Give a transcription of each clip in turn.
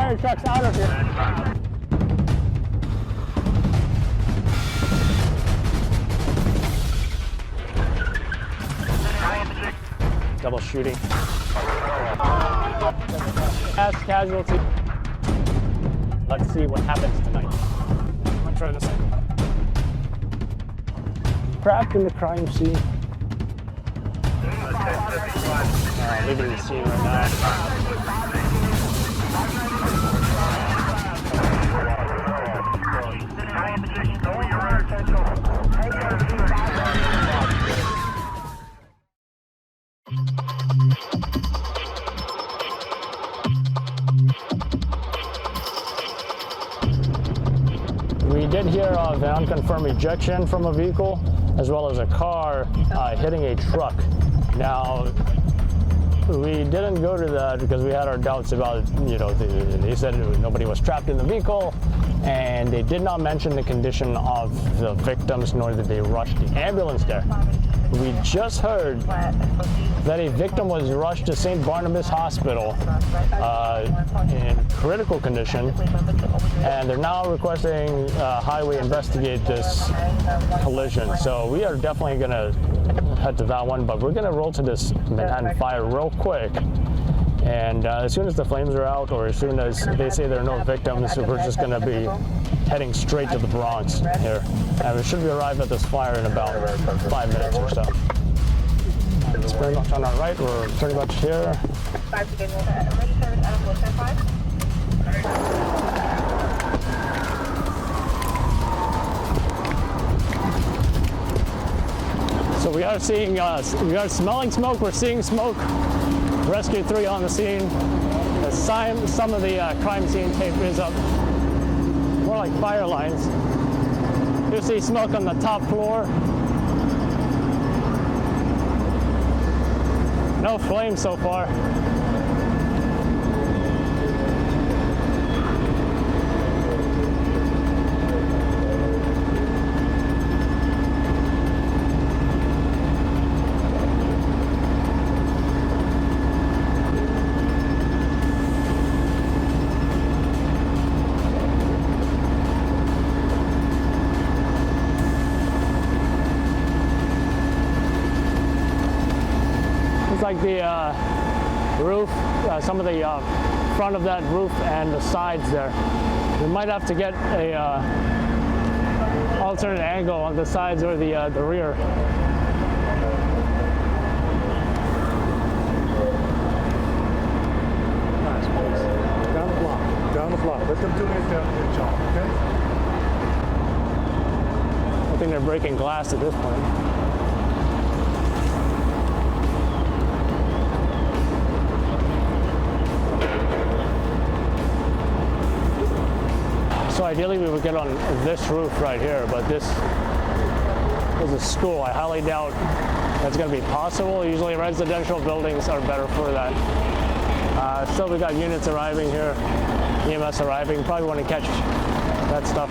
fire trucks out of here. Double shooting. Mass casualty. Let's see what happens tonight. I'm gonna try this one. Trapped in the crime scene. Leaving the scene right now. We did hear of an unconfirmed ejection from a vehicle, as well as a car hitting a truck. Now, we didn't go to that because we had our doubts about, they said nobody was trapped in the vehicle, and they did not mention the condition of the victims, nor did they rush the ambulance there. We just heard that a victim was rushed to St. Barnabas Hospital in critical condition, and they're now requesting highway investigate this collision. So we are definitely going to head to that one, but we're going to roll to this Manhattan fire real quick. And as soon as the flames are out, or as soon as they say there are no victims, we're just going to be heading straight to the Bronx here. And we should be arrived at this fire in about 5 minutes or so. It's very much on our right. We're pretty much here. So we are seeing, we are smelling smoke. We're seeing smoke. Rescue 3 on the scene. Some of the crime scene tape is up. More like fire lines. You see smoke on the top floor. No flames so far. Like the roof, some of the front of that roof and the sides there. We might have to get a alternate angle on the sides or the rear. Nice, please. Down the block. Down the block. Let them do it down here, John, okay? I think they're breaking glass at this point. So ideally we would get on this roof right here, but this is a school. I highly doubt that's going to be possible. Usually residential buildings are better for that. Still, we got units arriving here, EMS arriving. Probably want to catch that stuff.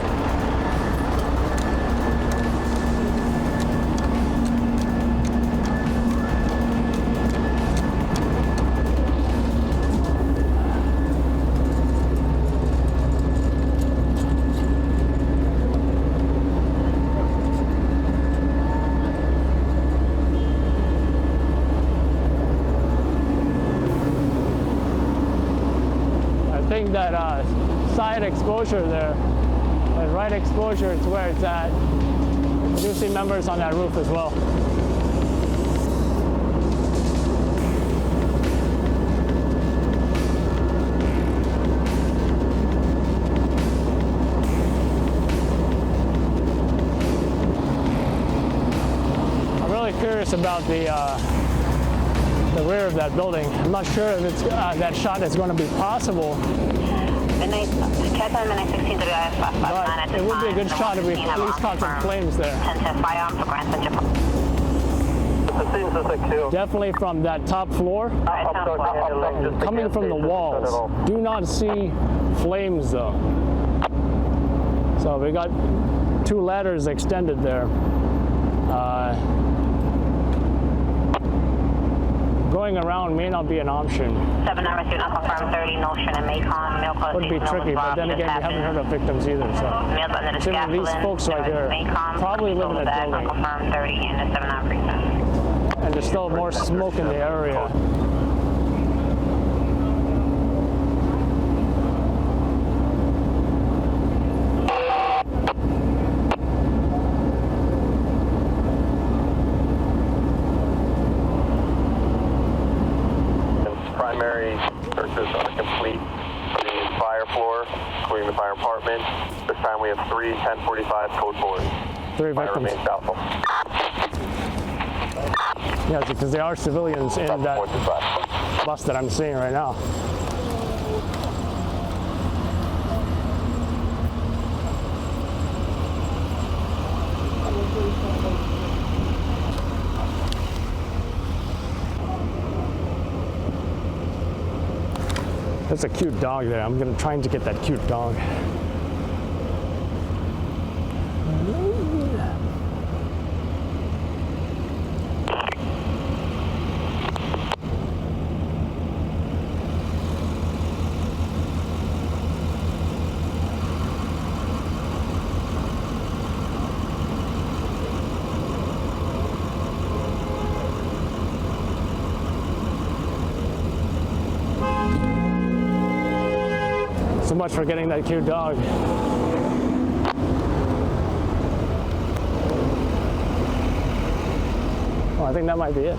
That side exposure there, that right exposure is where it's at. I do see members on that roof as well. I'm really curious about the rear of that building. I'm not sure if it's, that shot is going to be possible. But it would be a good shot if we at least caught some flames there. Definitely from that top floor, coming from the walls. Do not see flames though. So we got 2 ladders extended there. Going going around may not be an option. 7 numbers, do not confirm 30 Notion and Macon. Mail code Would be tricky, but then again, we haven't heard of victims either. So, Mail's under the assuming these folks right here probably live in a building, confirm 30 in the 7 precinct. and there's still more smoke in the area. Primary searches are complete for the fire floor, including the fire apartment. This time we have 3 1045 code 4s. 3 Fire victims. remains doubtful. Yeah, because they are civilians in that 425. bus that I'm seeing right now. That's a cute dog there. I'm gonna try to get that cute dog. So much for getting that cute dog. Oh, I think that might be it.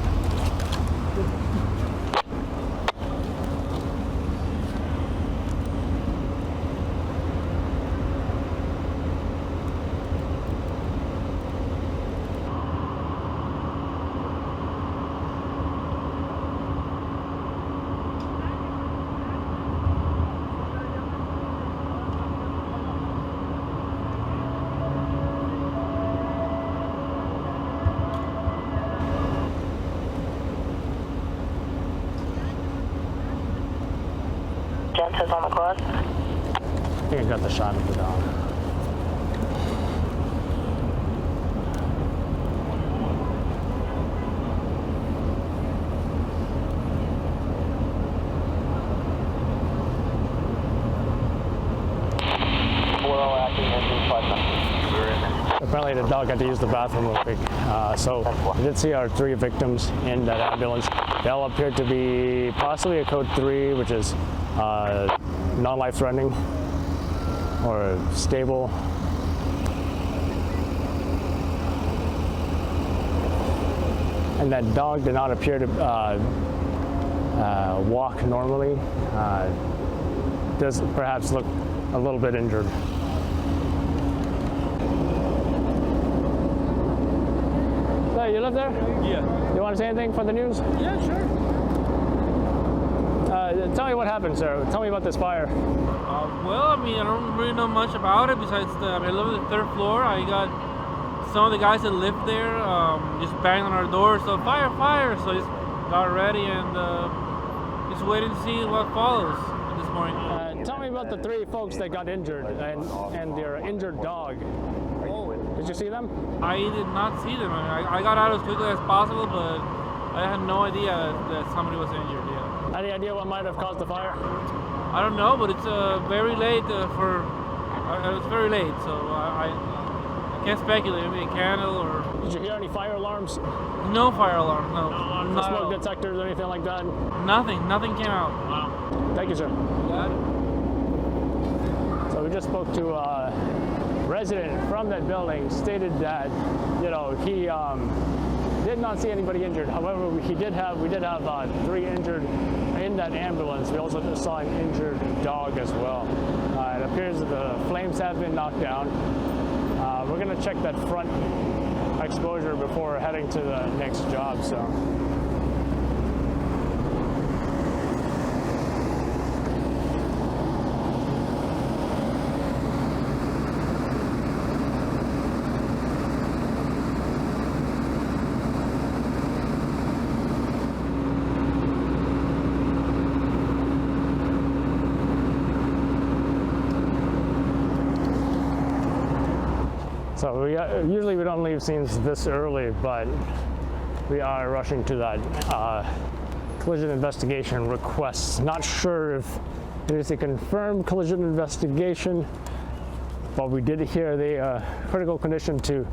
Gents on the cross. I think I got the shot of the dog. Apparently the dog had to use the bathroom real quick. So we did see our 3 victims in that ambulance. They all appeared to be possibly a code 3, which is non-life threatening or stable. And that dog did not appear to walk normally. Does perhaps look a little bit injured. Hey, you live there? Yeah. You want to say anything for the news? Yeah, sure. Tell me what happened, sir. Tell me about this fire. Well, I mean, I don't really know much about it besides I live on the 3rd floor. I got some of the guys that live there just banged on our door. So fire, fire. So I just got ready and just waiting to see what follows at this point. Tell me about the 3 folks that got injured and their injured dog. Did you see them? I did not see them. I got out as quickly as possible, but I had no idea that somebody was injured. Yeah. Any idea what might have caused the fire? I don't know, but it's very late it's very late, so I can't speculate. Maybe a candle or. Did you hear any fire alarms? No fire alarms. No. No Not at smoke all. detectors or anything like that? Nothing came out. Wow. Thank you, sir. Got it. So we just spoke to a resident from that building, stated that, you know, he did not see anybody injured. However, we did have 3 injured in that ambulance. We also just saw an injured dog as well. It appears that the flames have been knocked down. We're going to check that front exposure before heading to the next job. So. So usually we don't leave scenes this early, but we are rushing to that collision investigation requests. Not sure if it is a confirmed collision investigation, but we did hear the critical condition to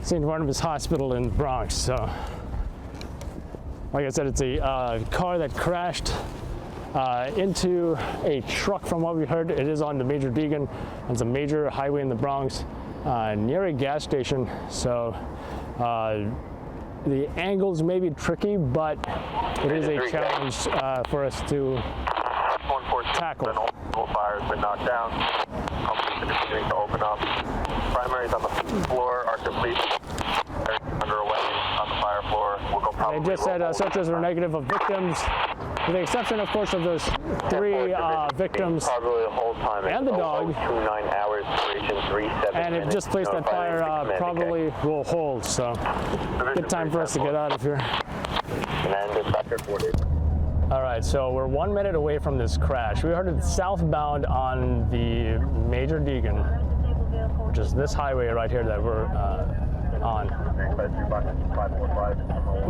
St. Barnabas Hospital in the Bronx. So, like I said, it's a car that crashed into a truck. From what we heard, it is on the Major Deegan. It's a major highway in the Bronx near a gas station. So the angles may be tricky, but it is a challenge for us to tackle. Multiple fires been knocked down. Companies are continuing to open up. Primaries on the floor are complete. They're underway on the fire floor. We'll go probably. They just said searches were negative of victims, with the exception, of course, of those 3 victims Probably the whole time. and the dog. 29 hours duration, 37 And if just placed that fire, probably will hold. So, good time for us to get out of here. Command dispatcher 40. All right, so we're 1 minute away from this crash. We heard it southbound on the Major Deegan, which is this highway right here that we're on.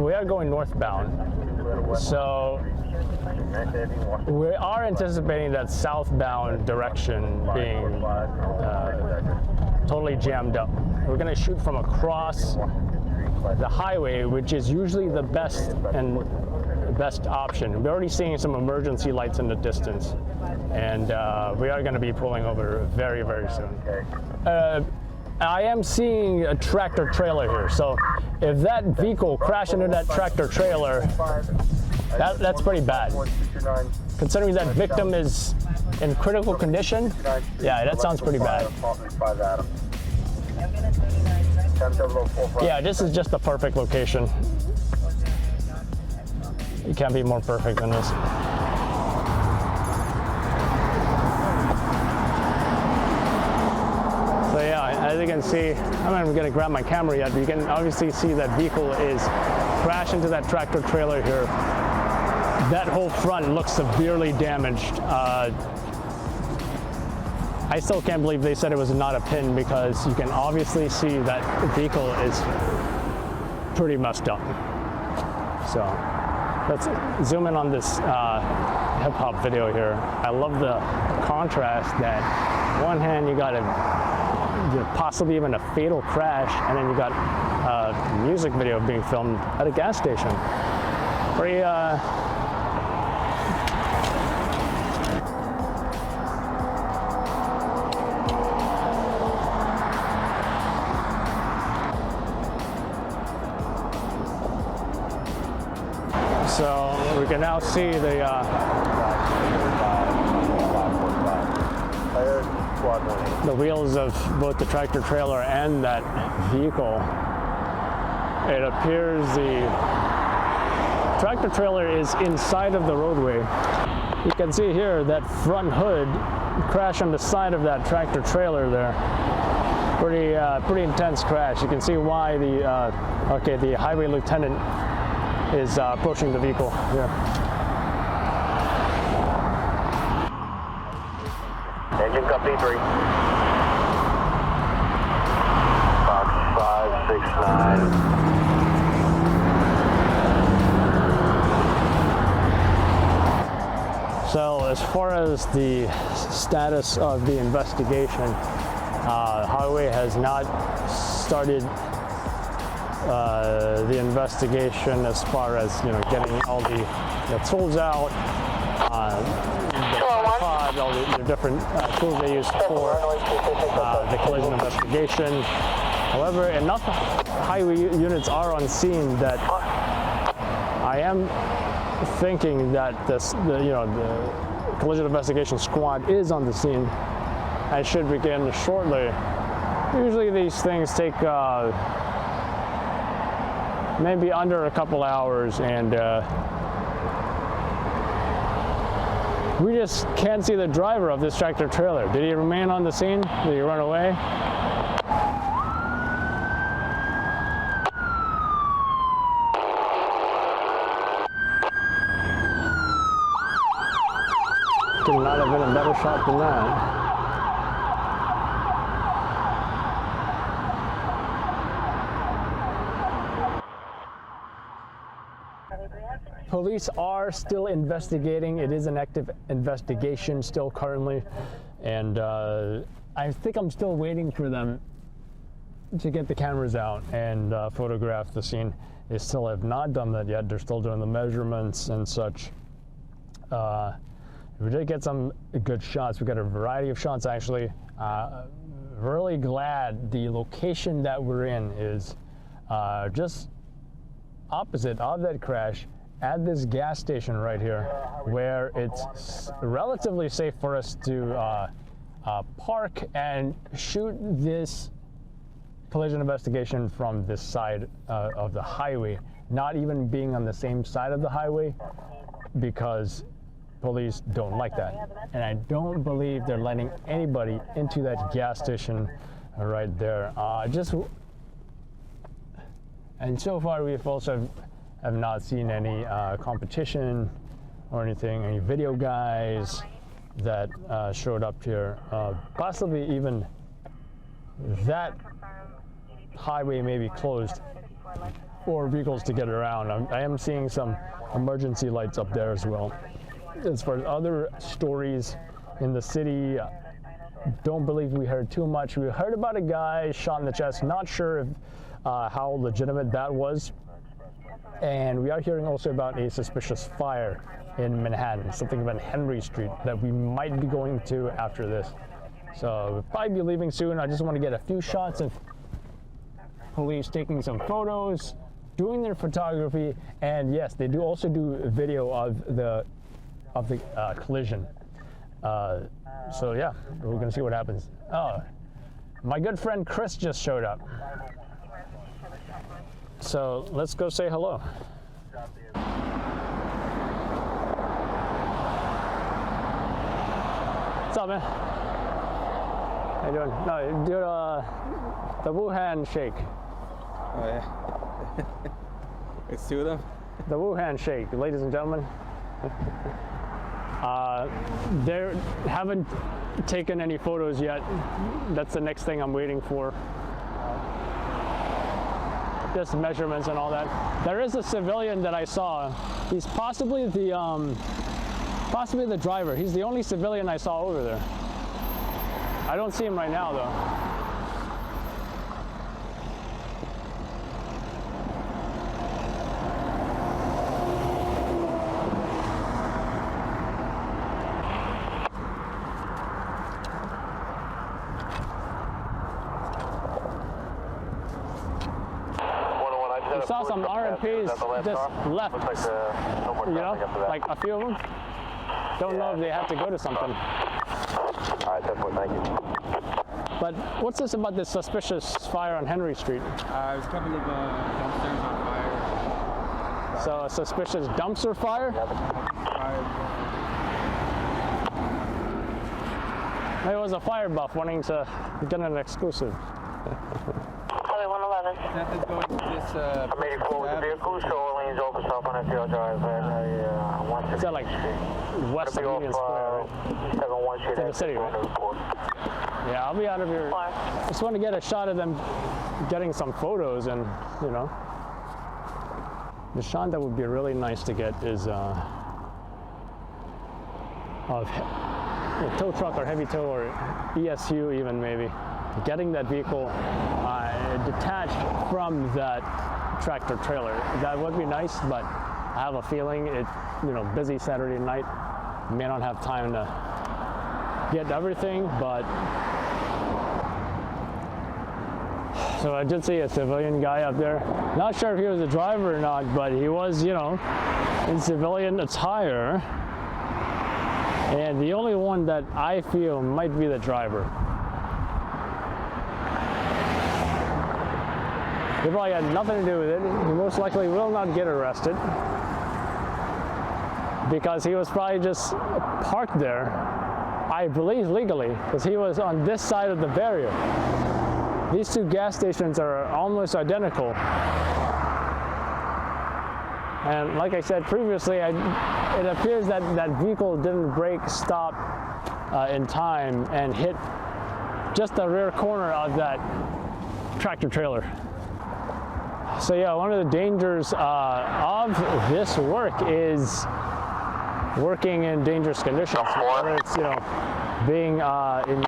We are going northbound. So we are anticipating that southbound direction being totally jammed up. We're going to shoot from across the highway, which is usually the best option. We're already seeing some emergency lights in the distance, and we are going to be pulling over very, very soon. I am seeing a tractor trailer here, so if that vehicle crashed into that tractor trailer, that's pretty bad. Considering that victim is in critical condition, yeah, that sounds pretty bad. Yeah, this is just the perfect location. You can't be more perfect than this. So yeah, as you can see, I'm not even gonna grab my camera yet, but you can obviously see that vehicle is crashed into that tractor trailer here. That whole front looks severely damaged. I still can't believe they said it was not a pin, because you can obviously see that the vehicle is pretty messed up. So let's zoom in on this hip-hop video here. I love the contrast that on one hand you got possibly even a fatal crash, and then you got a music video being filmed at a gas station. Pretty So we can now see the wheels of both the tractor trailer and that vehicle. It appears the tractor trailer is inside of the roadway. You can see here that front hood crashed on the side of that tractor trailer there. Pretty intense crash. You can see why the highway lieutenant is approaching the vehicle here. Engine company 3. Fox 569. So as far as the status of the investigation, Highway has not started the investigation as far as getting all the tools out, all the different tools they use for the collision investigation. However, enough highway units are on scene that I am thinking that the collision investigation squad is on the scene and should begin shortly. Usually these things take maybe under a couple hours, and we just can't see the driver of this tractor trailer. Did he remain on the scene? Did he run away? Could not have been a better shot than that. Police are still investigating. It is an active investigation still currently. And I think I'm still waiting for them to get the cameras out and photograph the scene. They still have not done that yet. They're still doing the measurements and such. We did get some good shots. We got a variety of shots actually. Really glad the location that we're in is just opposite of that crash at this gas station right here, where it's relatively safe for us to park and shoot this collision investigation from this side of the highway, not even being on the same side of the highway, because police don't like that. And I don't believe they're letting anybody into that gas station right there. And so far we've also have not seen any competition or anything, any video guys that showed up here. Possibly even that highway may be closed for vehicles to get around. I am seeing some emergency lights up there as well. As far as other stories in the city, don't believe we heard too much. We heard about a guy shot in the chest, not sure if, how legitimate that was. And we are hearing also about a suspicious fire in Manhattan, something about Henry Street that we might be going to after this. So we'll probably be leaving soon. I just want to get a few shots of police taking some photos, doing their photography, and yes, they do also do a video of the collision. So yeah, we're gonna see what happens. Oh, my good friend Chris just showed up. So let's go say hello. What's up, man? How you doing? No, do the Wuhan shake. Oh yeah. It's two of them. The Wuhan shake, ladies and gentlemen. They haven't taken any photos yet. That's the next thing I'm waiting for. Just measurements and all that. There is a civilian that I saw. He's possibly the driver. He's the only civilian I saw over there. I don't see him right now though. I saw some RMPs just left, you know, like a few of them. Don't know if they have to go to something. Alright, that's what, thank you. But what's this about this suspicious fire on Henry Street? There's a couple of dumpsters on fire. So a suspicious dumpster fire? Maybe it was a fire buff wanting to get an exclusive. Nothing's going to this. I'm 84 with the vehicle, show lanes open, stop on FDR Drive. Is that like west of Union Square, right? 71 Street. To the city, right? Yeah, I'll be out of here. Just want to get a shot of them getting some photos, and you know, the shot that would be really nice to get is of a tow truck or heavy tow or ESU even maybe, getting that vehicle detached from that tractor trailer. That would be nice, but I have a feeling it, you know, busy Saturday night, may not have time to get everything, but so I did see a civilian guy up there. Not sure if he was a driver or not, but he was, you know, in civilian attire, and the only one that I feel might be the driver. He probably had nothing to do with it. He most likely will not get arrested because he was probably just parked there, I believe legally, because he was on this side of the barrier. These two gas stations are almost identical. And like I said previously, it appears that that vehicle didn't brake, stop in time and hit just the rear corner of that tractor trailer. So yeah, one of the dangers of this work is working in dangerous conditions. Whether it's, you know, being in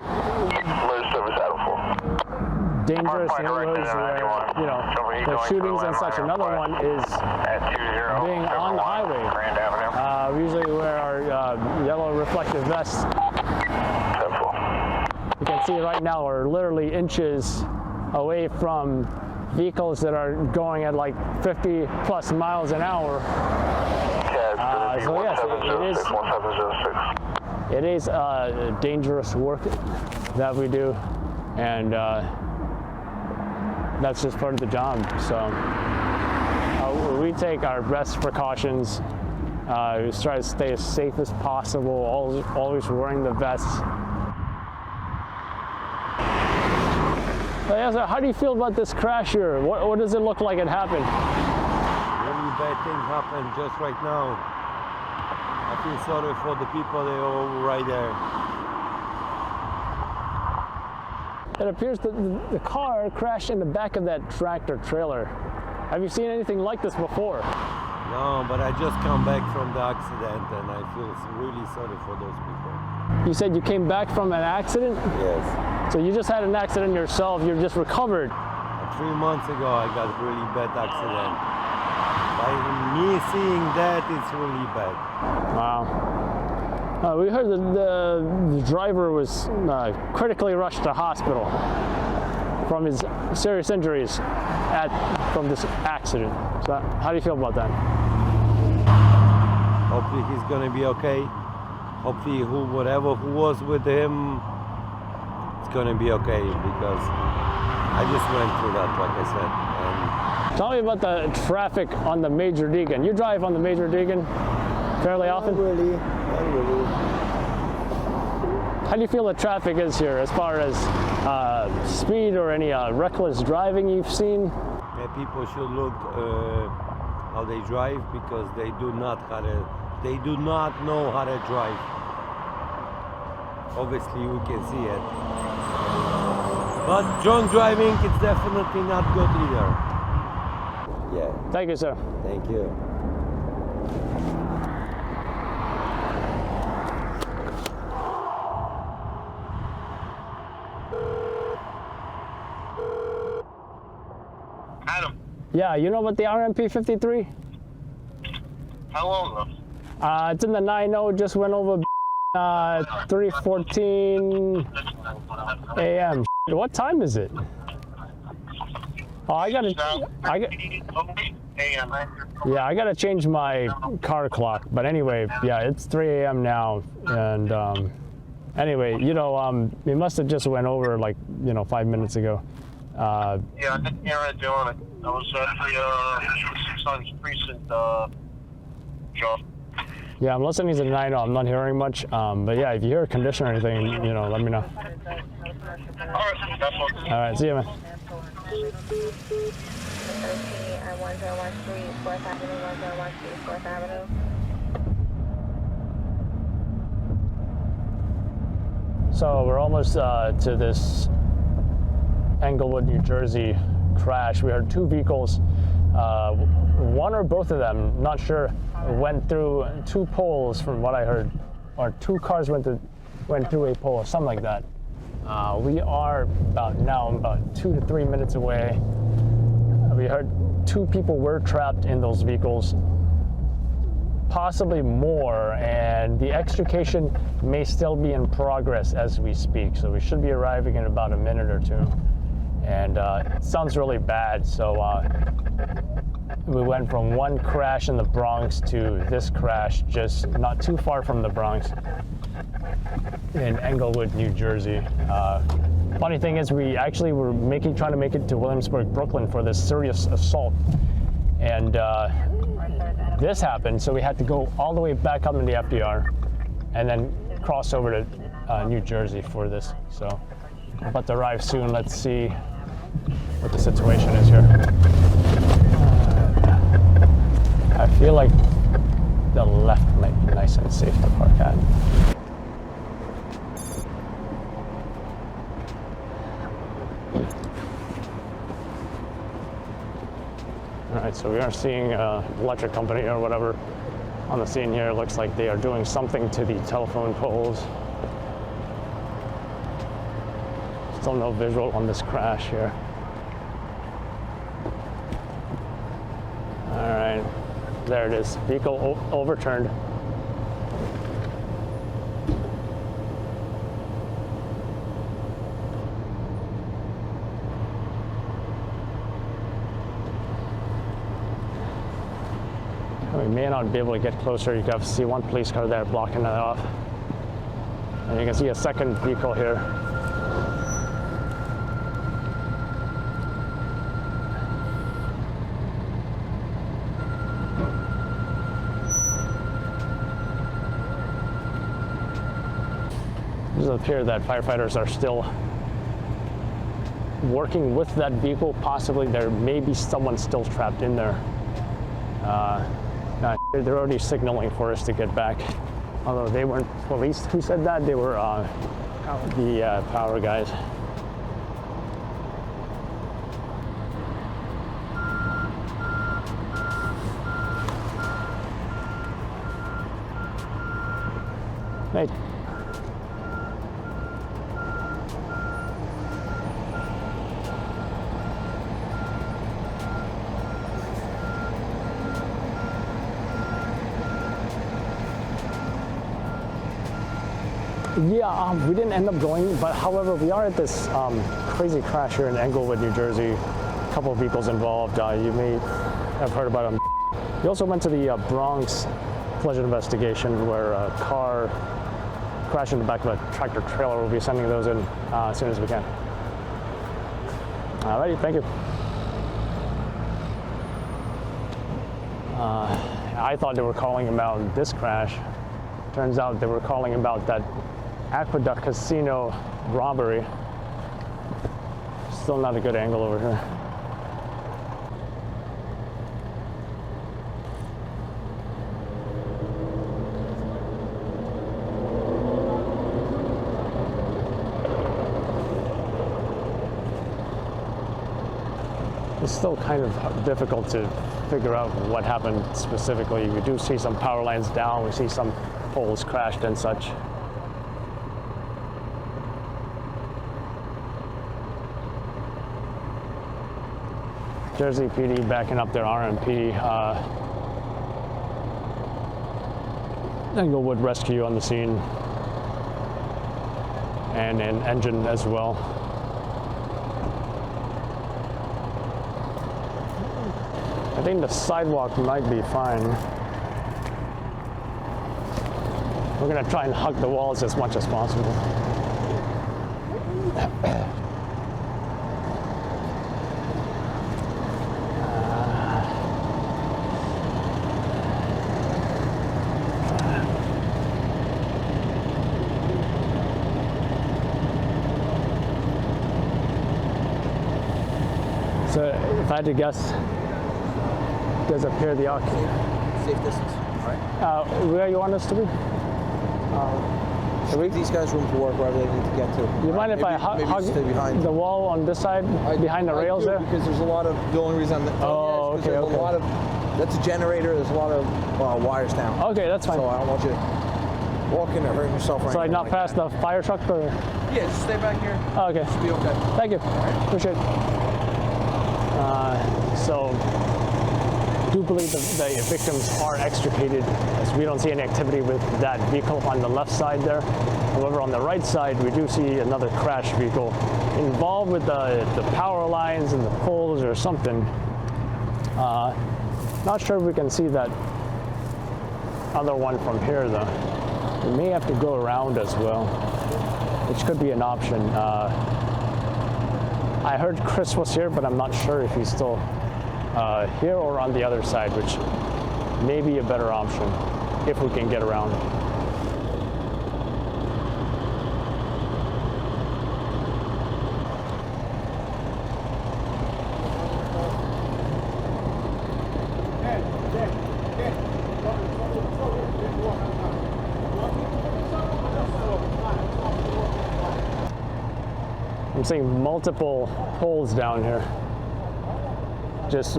dangerous neighborhoods where, you know, there's shootings and such. Another one is being on the highway. We usually wear our yellow reflective vests. You can see right now we're literally inches away from vehicles that are going at like 50 plus miles an hour. So yes, it is dangerous work that we do, and that's just part of the job. So we take our best precautions. We try to stay as safe as possible, always wearing the vests. So, yeah, so how do you feel about this crash here? What does it look like it happened? Really bad thing happened just right now. I feel sorry for the people, they're all right there. It appears that the car crashed in the back of that tractor trailer. Have you seen anything like this before? No, but I just come back from the accident and I feel really sorry for those people. You said you came back from an accident? Yes. So you just had an accident yourself, you're just recovered. 3 months ago I got a really bad accident. By me seeing that, it's really bad. Wow. We heard that the driver was critically rushed to hospital from his serious injuries from this accident. So how do you feel about that? Hopefully he's gonna be okay. Hopefully whatever who was with him, it's gonna be okay, because I just went through that, like I said. And tell me about the traffic on the Major Deegan. You drive on the Major Deegan fairly often? Not really. How do you feel the traffic is here as far as speed or any reckless driving you've seen? Yeah, people should look how they drive, because they do not know how to drive. Obviously we can see it. But drunk driving, it's definitely not good either. Yeah. Thank you, sir. Thank you. Adam, Yeah, you know about the RMP 53? how long ago? It's in the 9-0, just went over 3:14 a.m. What time is it? Oh, I gotta change my car clock. But anyway, yeah, it's 3 a.m. now, and anyway, you know, we must have just went over like 5 minutes ago. Yeah, I didn't hear it doing it. I was at the son's precinct job. Yeah, I'm listening to the 9-0. I'm not hearing much. But yeah, if you hear a condition or anything, let me know. All right, that's all. All right, see you, man. So we're almost to this Englewood, New Jersey crash. We heard two vehicles, one or both of them, not sure, went through two poles from what I heard, or two cars went through a pole, something like that. We are about 2 to 3 minutes away. We heard two people were trapped in those vehicles, possibly more, and the extrication may still be in progress as we speak. So we should be arriving in about a minute or two. And it sounds really bad. So we went from one crash in the Bronx to this crash just not too far from the Bronx in Englewood, New Jersey. Funny thing is, we actually were trying to make it to Williamsburg, Brooklyn for this serious assault. And this happened, so we had to go all the way back up in the FDR and then cross over to New Jersey for this. So we're about to arrive soon. Let's see what the situation is here. I feel like the left might be nice and safe to park at. right, so we are seeing electric company or whatever on the scene here. It looks like they are doing something to the telephone poles. Still no visual on this crash here. All right, there it is. Vehicle overturned. We may not be able to get closer. You can see one police car there blocking it off. And you can see a second vehicle here. It does appear that firefighters are still working with that vehicle. Possibly there may be someone still trapped in there. They're already signaling for us to get back. Although they weren't police who said that, they were the power guys. Hey. Yeah, we didn't end up going, but however, we are at this crazy crash here in Englewood, New Jersey. A couple of vehicles involved. You may have heard about them. We also went to the Bronx collision investigation where a car crashed in the back of a tractor trailer. We'll be sending those in as soon as we can. Alrighty, thank you. I thought they were calling about this crash. Turns out they were calling about that Aqueduct Casino robbery. Still not a good angle over here. It's still kind of difficult to figure out what happened specifically. We do see some power lines down, we see some poles crashed and such. Jersey PD backing up their RMP. Englewood Rescue on the scene. And an engine as well. I think the sidewalk might be fine. We're gonna try and hug the walls as much as possible. So if I had to guess, it does appear the Safe distance, all right? where you want us to be? Should we give these guys room to work wherever they need to get to? You mind if I hug stay behind the wall on this side, behind the rails there? Because there's a lot of, the only reason I'm Oh, okay, there's okay. a lot of, that's a generator, there's a lot of wires down. Okay, that's fine. So I don't want you walking or hurting yourself right So I not pass the fire truck or? Yeah, just stay back here. Oh, okay. Should be okay. Thank you. Appreciate it. So, do believe the victims are extricated, as we don't see any activity with that vehicle on the left side there. However, on the right side, we do see another crash vehicle involved with the power lines and the poles or something. Not sure if we can see that other one from here though. We may have to go around as well, which could be an option. I heard Chris was here, but I'm not sure if he's still here or on the other side, which may be a better option if we can get around. I'm seeing multiple poles down here. Just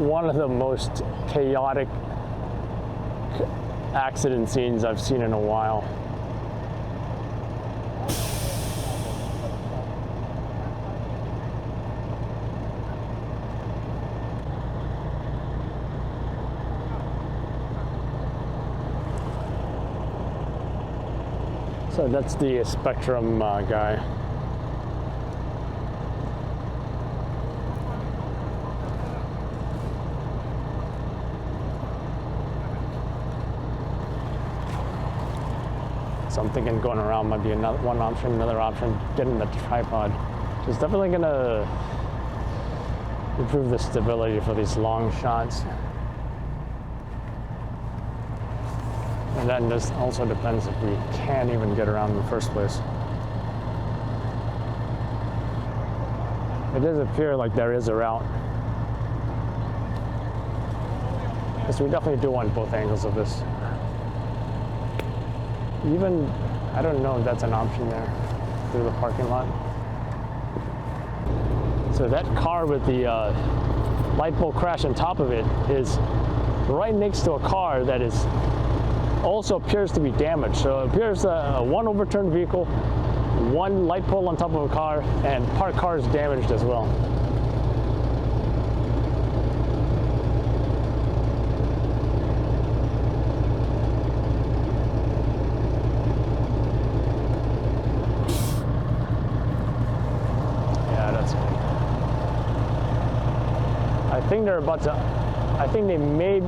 one of the most chaotic accident scenes I've seen in a while. So that's the Spectrum guy. So I'm thinking going around might be one option. Another option, getting the tripod. It's definitely gonna improve the stability for these long shots. And then this also depends if we can even get around in the first place. It does appear like there is a route. Because we definitely do want both angles of this. Even, I don't know if that's an option there through the parking lot. So that car with the light pole crash on top of it is right next to a car that is also appears to be damaged. So it appears one overturned vehicle, one light pole on top of a car, and parked car is damaged as well. Yeah, that's good. I think they may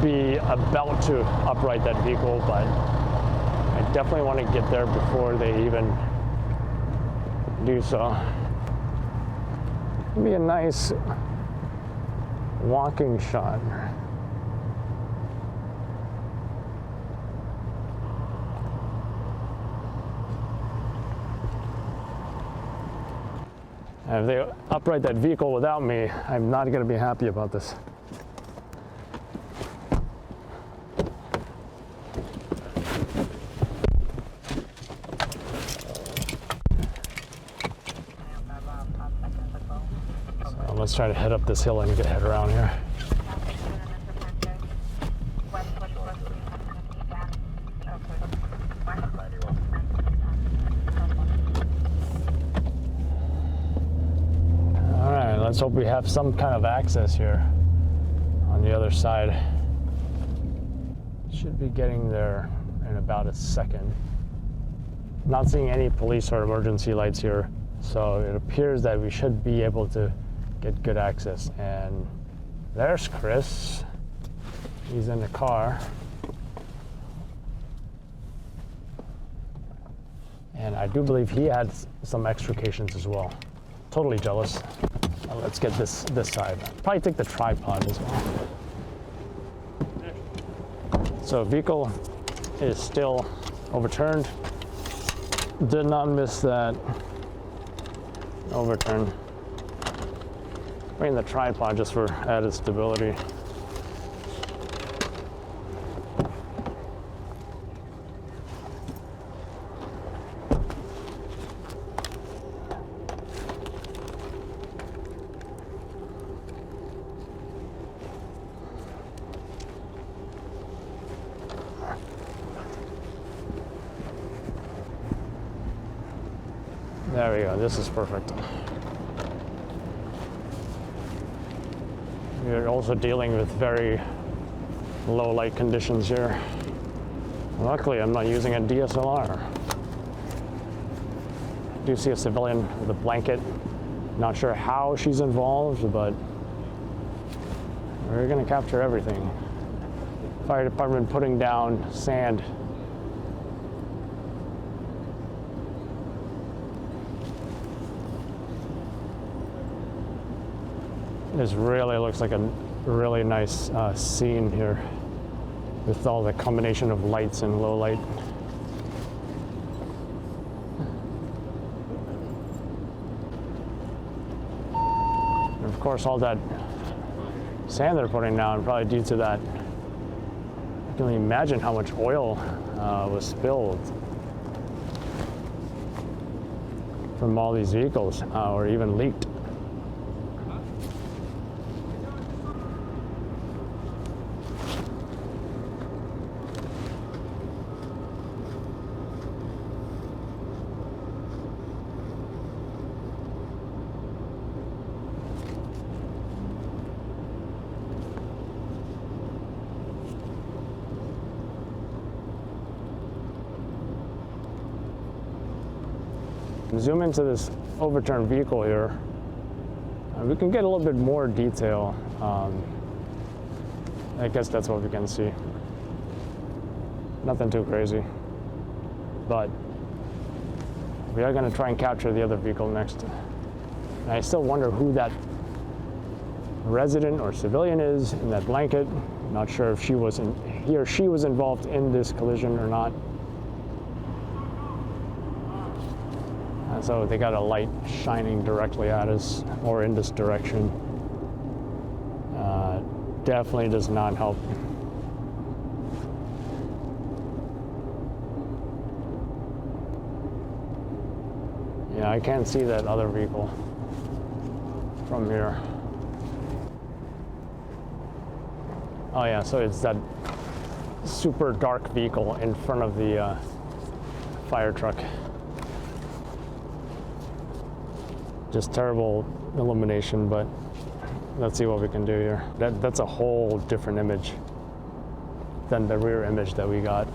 be about to upright that vehicle, but I definitely want to get there before they even do so. It'd be a nice walking shot. And if they upright that vehicle without me, I'm not going to be happy about this. Let's try to head up this hill and get head around here. All right, let's hope we have some kind of access here on the other side. Should be getting there in about a second. Not seeing any police or emergency lights here, so it appears that we should be able to get good access. And there's Chris. He's in the car. And I do believe he had some extrications as well. Totally jealous. Let's get this side. Probably take the tripod as well. So vehicle is still overturned. Did not miss that overturn. Bring the tripod just for added stability. There we go, this is perfect. We're also dealing with very low light conditions here. Luckily, I'm not using a DSLR. I do see a civilian with a blanket. Not sure how she's involved, but we're gonna capture everything. Fire department putting down sand. This really looks like a really nice scene here with all the combination of lights and low light. And of course, all that sand they're putting down, probably due to that. I can only imagine how much oil was spilled from all these vehicles or even leaked. Zoom into this overturned vehicle here. We can get a little bit more detail. I guess that's what we can see. Nothing too crazy. But we are going to try and capture the other vehicle next. And I still wonder who that resident or civilian is in that blanket. Not sure if he or she was involved in this collision or not. And so they got a light shining directly at us or in this direction. Definitely does not help. Yeah, I can't see that other vehicle from here. Oh yeah, so it's that super dark vehicle in front of the fire truck. Just terrible illumination, but let's see what we can do here. That's a whole different image than the rear image that we got.